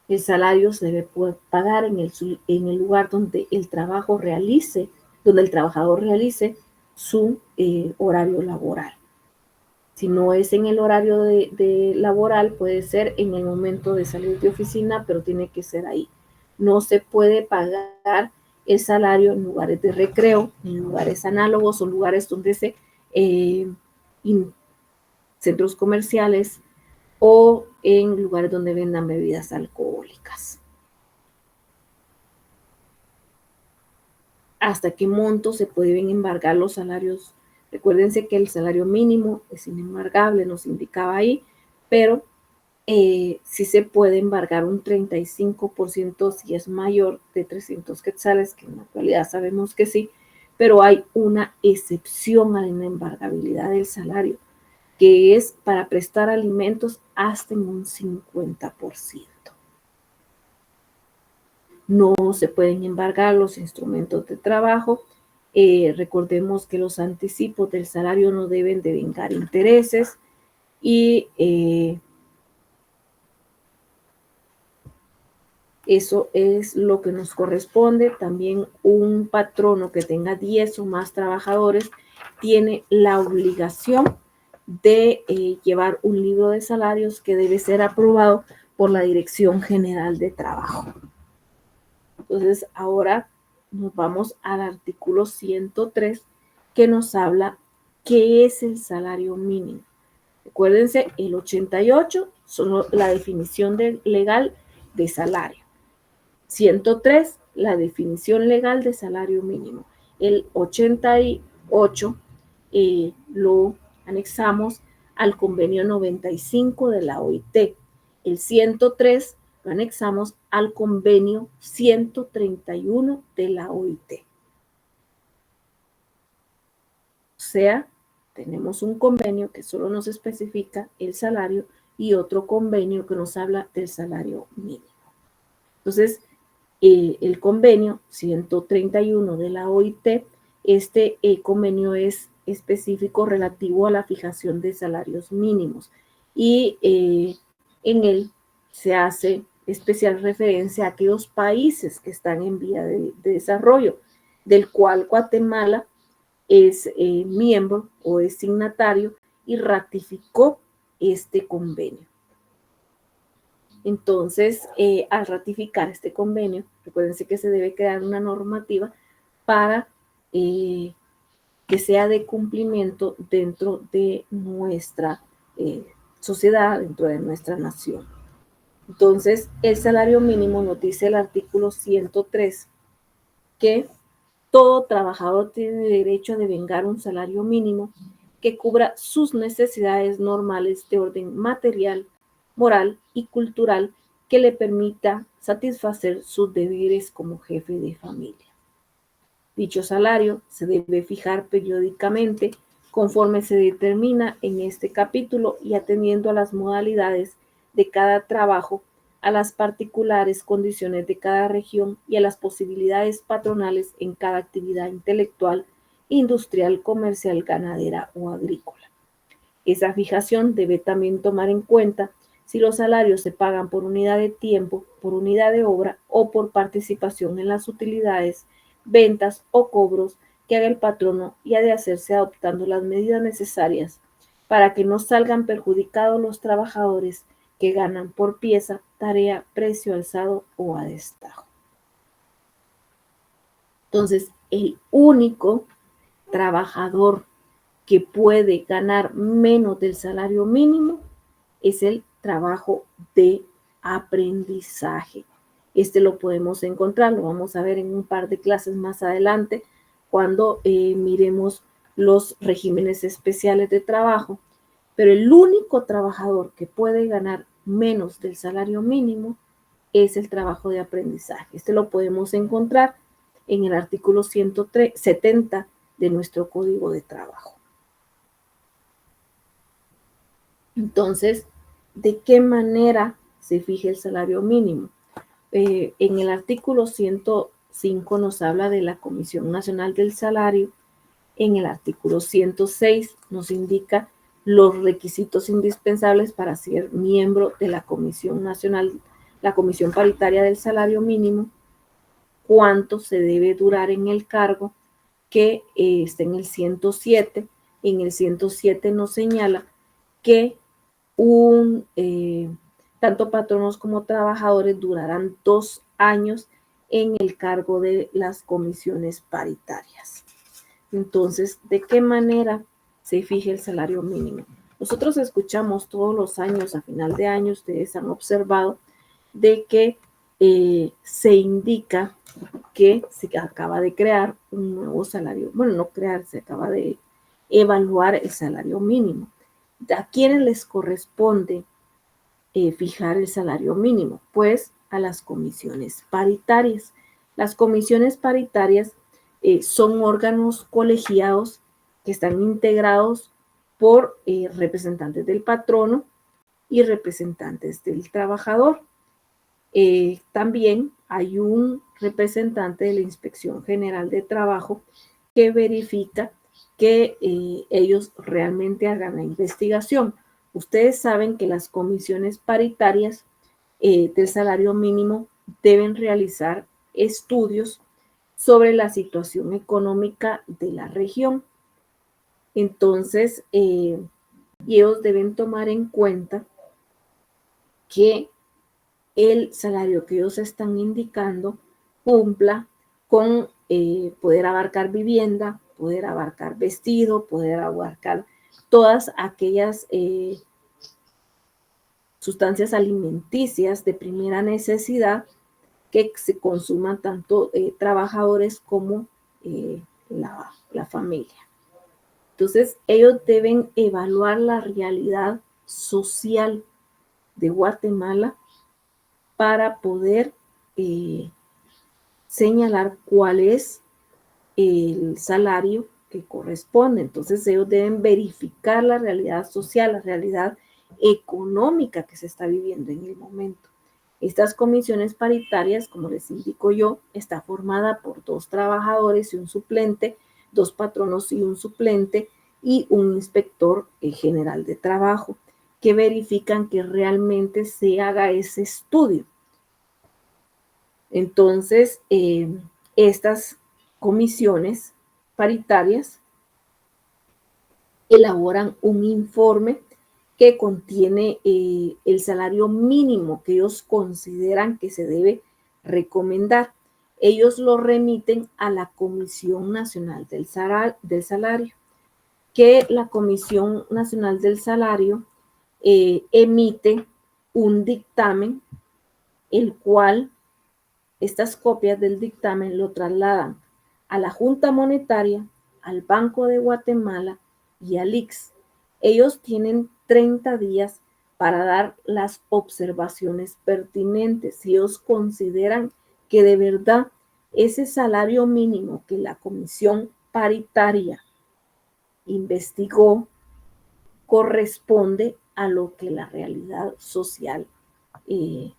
El salario se debe pagar en el lugar donde el trabajador realice su horario laboral. Si no es en el horario de laboral, puede ser en el momento de salir de oficina, pero tiene que ser ahí. No se puede pagar el salario en lugares de recreo, en lugares análogos o lugares donde centros comerciales o en lugares donde vendan bebidas alcohólicas. ¿Hasta qué monto se pueden embargar los salarios? Recuérdense que el salario mínimo es inembargable, nos indicaba ahí, pero sí se puede embargar un 35% si es mayor de 300 quetzales, que en la actualidad sabemos que sí, pero hay una excepción a la inembargabilidad del salario, que es para prestar alimentos hasta en un 50%. No se pueden embargar los instrumentos de trabajo. Recordemos que los anticipos del salario no deben de vengar intereses y eso es lo que nos corresponde. También un patrono que tenga 10 o más trabajadores tiene la obligación de llevar un libro de salarios que debe ser aprobado por la Dirección General de Trabajo. Entonces, ahora nos vamos al artículo 103 que nos habla qué es el salario mínimo. Acuérdense, el 88 son la definición legal de salario. 103, la definición legal de salario mínimo. El 88 lo anexamos al convenio 95 de la OIT. El 103 lo anexamos al convenio 131 de la OIT. O sea, tenemos un convenio que solo nos especifica el salario y otro convenio que nos habla del salario mínimo. Entonces, el convenio 131 de la OIT, este convenio es específico relativo a la fijación de salarios mínimos y en él se hace especial referencia a aquellos países que están en vía de desarrollo, del cual Guatemala es miembro o es signatario y ratificó este convenio. Entonces, al ratificar este convenio, recuérdense que se debe crear una normativa para que sea de cumplimiento dentro de nuestra sociedad, dentro de nuestra nación. Entonces, el salario mínimo nos dice el artículo 103 que todo trabajador tiene derecho a devengar un salario mínimo que cubra sus necesidades normales de orden material, moral y cultural que le permita satisfacer sus deberes como jefe de familia. Dicho salario se debe fijar periódicamente conforme se determina en este capítulo y atendiendo a las modalidades de cada trabajo, a las particulares condiciones de cada región y a las posibilidades patronales en cada actividad intelectual, industrial, comercial, ganadera o agrícola. Esa fijación debe también tomar en cuenta si los salarios se pagan por unidad de tiempo, por unidad de obra o por participación en las utilidades, ventas o cobros que haga el patrono y ha de hacerse adoptando las medidas necesarias para que no salgan perjudicados los trabajadores que ganan por pieza, tarea, precio alzado o a destajo. Entonces, el único trabajador que puede ganar menos del salario mínimo es el trabajo de aprendizaje. Este lo podemos encontrar, lo vamos a ver en un par de clases más adelante cuando miremos los regímenes especiales de trabajo, pero el único trabajador que puede ganar menos del salario mínimo es el trabajo de aprendizaje. Este lo podemos encontrar en el artículo 170 de nuestro Código de Trabajo. Entonces, ¿de qué manera se fija el salario mínimo? En el artículo 105 nos habla de la Comisión Nacional del Salario. En el artículo 106 nos indica los requisitos indispensables para ser miembro de la Comisión Nacional, la Comisión Paritaria del Salario Mínimo, cuánto se debe durar en el cargo, que está en el 107. En el 107 nos señala que tanto patronos como trabajadores durarán 2 años en el cargo de las comisiones paritarias. Entonces, ¿de qué manera se fija el salario mínimo? Nosotros escuchamos todos los años, a final de año, ustedes han observado de que se indica que se acaba de crear un nuevo salario, bueno, no crear, se acaba de evaluar el salario mínimo. ¿A quiénes les corresponde fijar el salario mínimo? Pues a las comisiones paritarias. Las comisiones paritarias son órganos colegiados que están integrados por representantes del patrono y representantes del trabajador. También hay un representante de la Inspección General de Trabajo que verifica que ellos realmente hagan la investigación. Ustedes saben que las comisiones paritarias del salario mínimo deben realizar estudios sobre la situación económica de la región. Entonces, ellos deben tomar en cuenta que el salario que ellos están indicando cumpla con poder abarcar vivienda, poder abarcar vestido, poder abarcar todas aquellas sustancias alimenticias de primera necesidad que se consuman tanto trabajadores como la familia. Entonces, ellos deben evaluar la realidad social de Guatemala para poder señalar cuál es el salario que corresponde. Entonces, ellos deben verificar la realidad social, la realidad económica que se está viviendo en el momento. Estas comisiones paritarias, como les indico yo, está formada por 2 trabajadores y un suplente, 2 patronos y un suplente y un inspector general de trabajo que verifican que realmente se haga ese estudio. Entonces, estas comisiones paritarias elaboran un informe que contiene el salario mínimo que ellos consideran que se debe recomendar. Ellos lo remiten a la Comisión Nacional del Salario, que la Comisión Nacional del Salario emite un dictamen, el cual estas copias del dictamen lo trasladan a la Junta Monetaria, al Banco de Guatemala y al ICS. Ellos tienen 30 días para dar las observaciones pertinentes. Si ellos consideran que de verdad ese salario mínimo que la comisión paritaria investigó corresponde a lo que la realidad social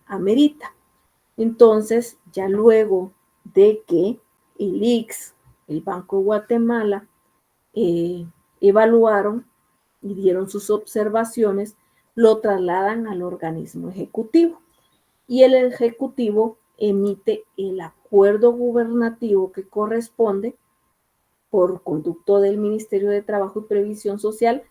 amerita. Entonces, ya luego de que el ICS, el Banco de Guatemala, evaluaron y dieron sus observaciones, lo trasladan al organismo ejecutivo. Y el ejecutivo emite el acuerdo gubernativo que corresponde por conducto del Ministerio de Trabajo y Previsión Social,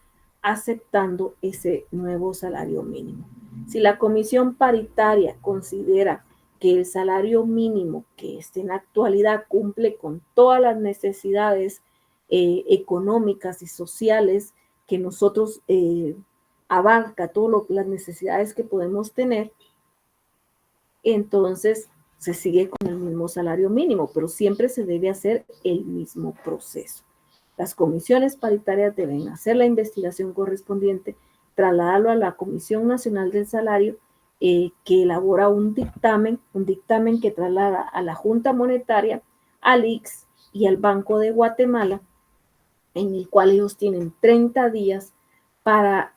aceptando ese nuevo salario mínimo. Si la comisión paritaria considera que el salario mínimo que en la actualidad cumple con todas las necesidades económicas y sociales que nosotros abarca todas las necesidades que podemos tener, entonces se sigue con el mismo salario mínimo, pero siempre se debe hacer el mismo proceso. Las comisiones paritarias deben hacer la investigación correspondiente, trasladarlo a la Comisión Nacional del Salario, que elabora un dictamen que traslada a la Junta Monetaria, al ICS y al Banco de Guatemala, en el cual ellos tienen 30 días para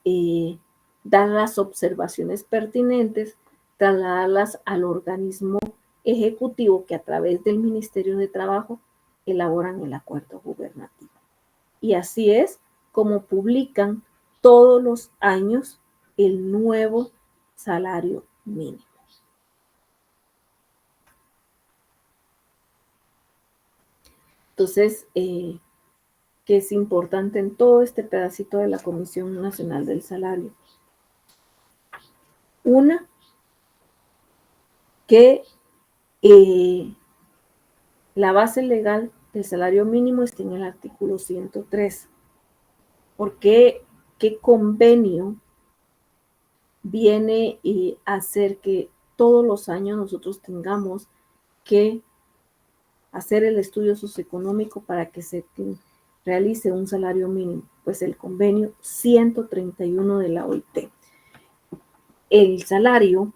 dar las observaciones pertinentes, trasladarlas al organismo ejecutivo que a través del Ministerio de Trabajo elaboran el acuerdo gubernativo. Y así es como publican todos los años el nuevo salario mínimo. Entonces, ¿qué es importante en todo este pedacito de la Comisión Nacional del Salario? Una, que la base legal del salario mínimo está en el artículo 103. ¿Por qué? ¿Qué convenio viene a hacer que todos los años nosotros tengamos que hacer el estudio socioeconómico para que se realice un salario mínimo? Pues el convenio 131 de la OIT. El salario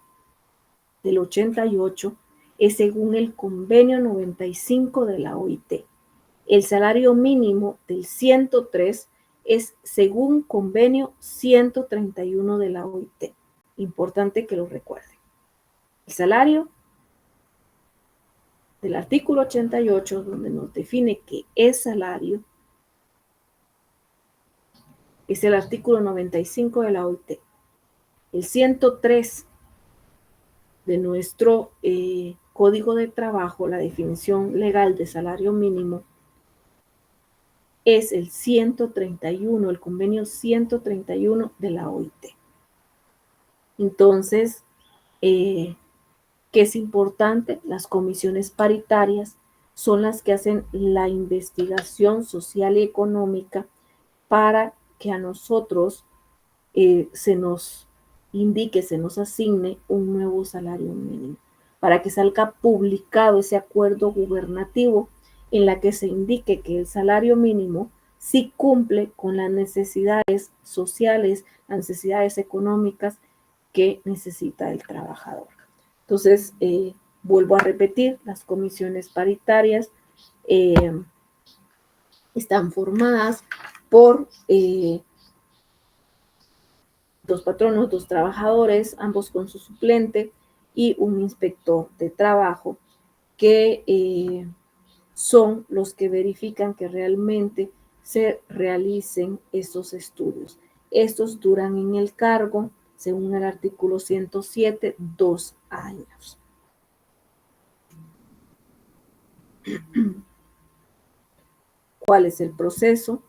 del 88 es según el convenio 95 de la OIT. El salario mínimo del 103 es según convenio 131 de la OIT. Importante que lo recuerden. El salario del artículo 88, donde nos define que es salario, es el artículo 95 de la OIT. El 103 de nuestro Código de Trabajo, la definición legal de salario mínimo, es el 131, el convenio 131 de la OIT. Entonces, ¿qué es importante? Las comisiones paritarias son las que hacen la investigación social y económica para que a nosotros se nos indique, se nos asigne un nuevo salario mínimo, para que salga publicado ese acuerdo gubernativo en la que se indique que el salario mínimo sí cumple con las necesidades sociales, las necesidades económicas que necesita el trabajador. Entonces, vuelvo a repetir, las comisiones paritarias están formadas por dos patronos, dos trabajadores, ambos con su suplente y un inspector de trabajo, que son los que verifican que realmente se realicen estos estudios. Estos duran en el cargo, según el artículo 107, 2 años. ¿Cuál es el proceso?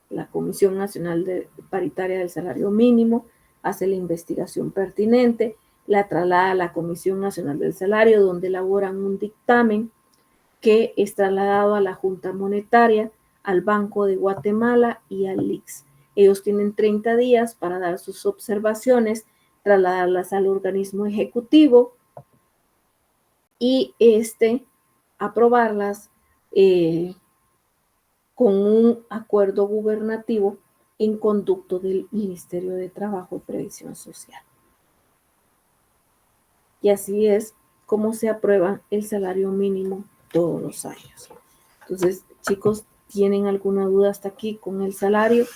La Comisión Nacional Paritaria del Salario Mínimo hace la investigación pertinente, la traslada a la Comisión Nacional del Salario, donde elaboran un dictamen que es trasladado a la Junta Monetaria, al Banco de Guatemala y al ICS. Ellos tienen 30 días para dar sus observaciones, trasladarlas al organismo ejecutivo y aprobarlas con un acuerdo gubernativo en conducto del Ministerio de Trabajo y Previsión Social. Y así es como se aprueba el salario mínimo todos los años. Entonces, chicos, ¿tienen alguna duda hasta aquí con el salario?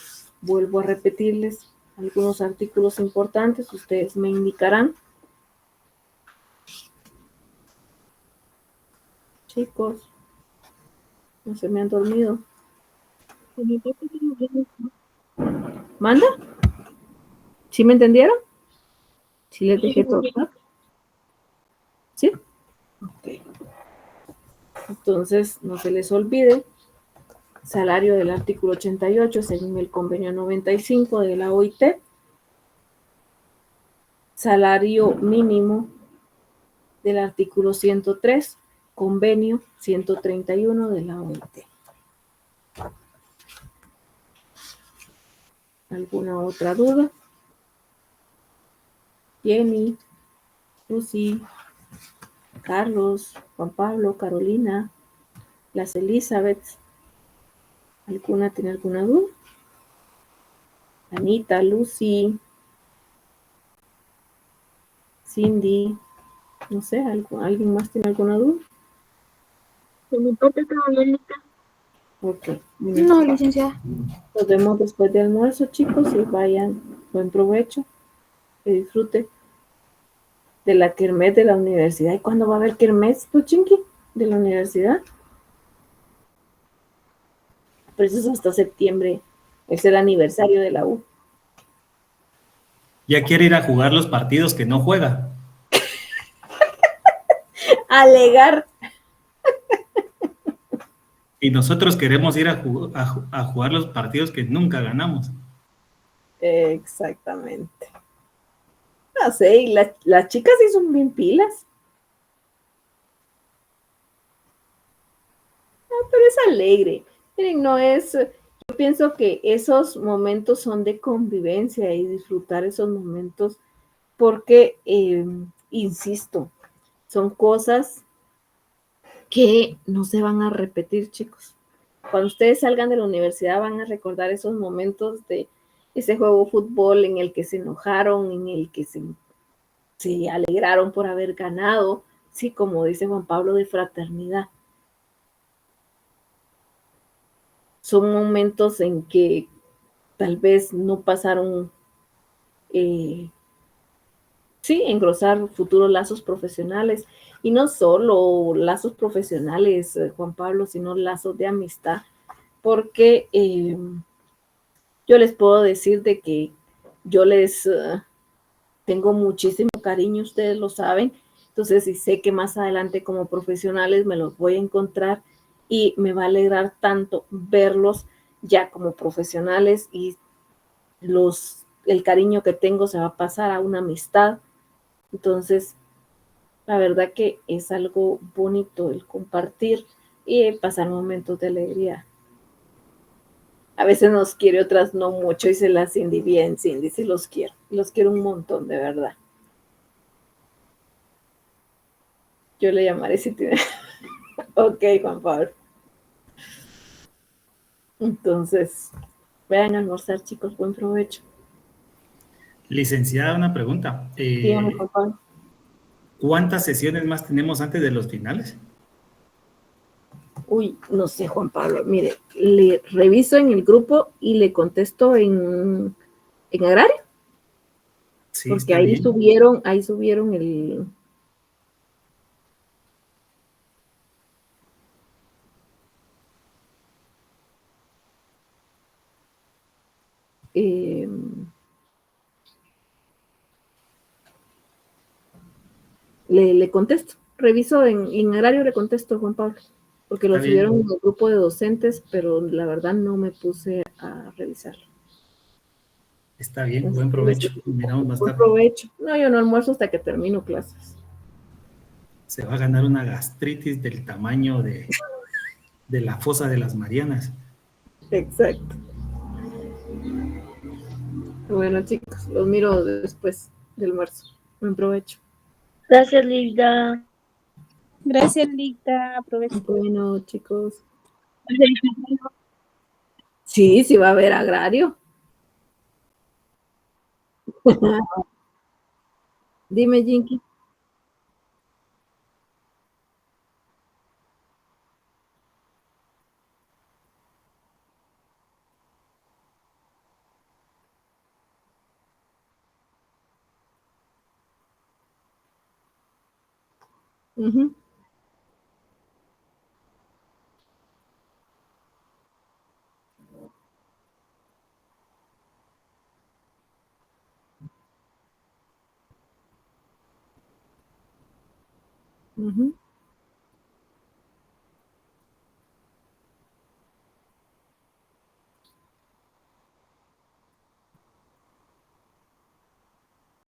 Vuelvo a repetirles algunos artículos importantes, ustedes me indicarán. Chicos, no se me han dormido. ¿Manda? ¿Sí me entendieron? ¿Sí les dejé todo? ¿Sí? Ok. Entonces, no se les olvide, salario del artículo 88 según el convenio 95 de la OIT, salario mínimo del artículo 103, convenio 131 de la OIT. ¿Alguna otra duda? Jenny, Lucy, Carlos, Juan Pablo, Carolina, las Elizabeth. ¿Alguna tiene alguna duda? Anita, Lucy, Cindy, no sé, ¿alguien más tiene alguna duda? De mi parte todavía lista. Ok. No, licenciada. Nos vemos después del almuerzo, chicos, y vayan, buen provecho, que disfruten de la kermés de la universidad. ¿Y cuándo va a haber kermés, Pochinki, de la universidad? Pero eso es hasta septiembre, es el aniversario de la U. Ya quiere ir a jugar los partidos que no juega. Alegar. Y nosotros queremos ir a jugar los partidos que nunca ganamos. Exactamente. No sé, y las chicas sí son bien pilas. pero es alegre. Miren, no es, yo pienso que esos momentos son de convivencia y disfrutar esos momentos porque, insisto, son cosas que no se van a repetir, chicos. Cuando ustedes salgan de la universidad van a recordar esos momentos de ese juego de fútbol en el que se enojaron, en el que se alegraron por haber ganado, sí, como dice Juan Pablo, de fraternidad. Son momentos en que tal vez no pasaron, sí, engrosar futuros lazos profesionales, y no solo lazos profesionales, Juan Pablo, sino lazos de amistad, porque yo les puedo decir de que yo les tengo muchísimo cariño, ustedes lo saben, entonces y sé que más adelante como profesionales me los voy a encontrar y me va a alegrar tanto verlos ya como profesionales, y el cariño que tengo se va a pasar a una amistad. Entonces, la verdad que es algo bonito el compartir y pasar momentos de alegría. A veces nos quiere, otras no mucho, y se la Cindy bien, Cindy, sí los quiero un montón, de verdad. Yo le llamaré si tiene. Ok, Juan Pablo. Entonces, vayan a almorzar, chicos, buen provecho. Licenciada, una pregunta. Dígame, Juan Pablo. ¿Cuántas sesiones más tenemos antes de los finales? Uy, no sé, Juan Pablo. Mire, le reviso en el grupo y le contesto en agrario, Sí, porque está bien. ahí subieron el. Eh, le contesto, reviso en agrario, le contesto, Juan Pablo, porque Está lo subieron en bien. el grupo de docentes, pero la verdad no me puse a revisarlo. Está bien. Así Buen que provecho. Miramos más buen tarde. provecho. No, yo no almuerzo hasta que termino clases. Se va a ganar una gastritis del tamaño de la fosa de las Marianas. Exacto. Bueno, chicos, los miro después del almuerzo. Buen provecho. Gracias, Lida. Gracias, Lita. Aprovecho. Bueno, chicos. Sí, sí va a haber agrario. Dime, Jinky. Ujú. Ujú.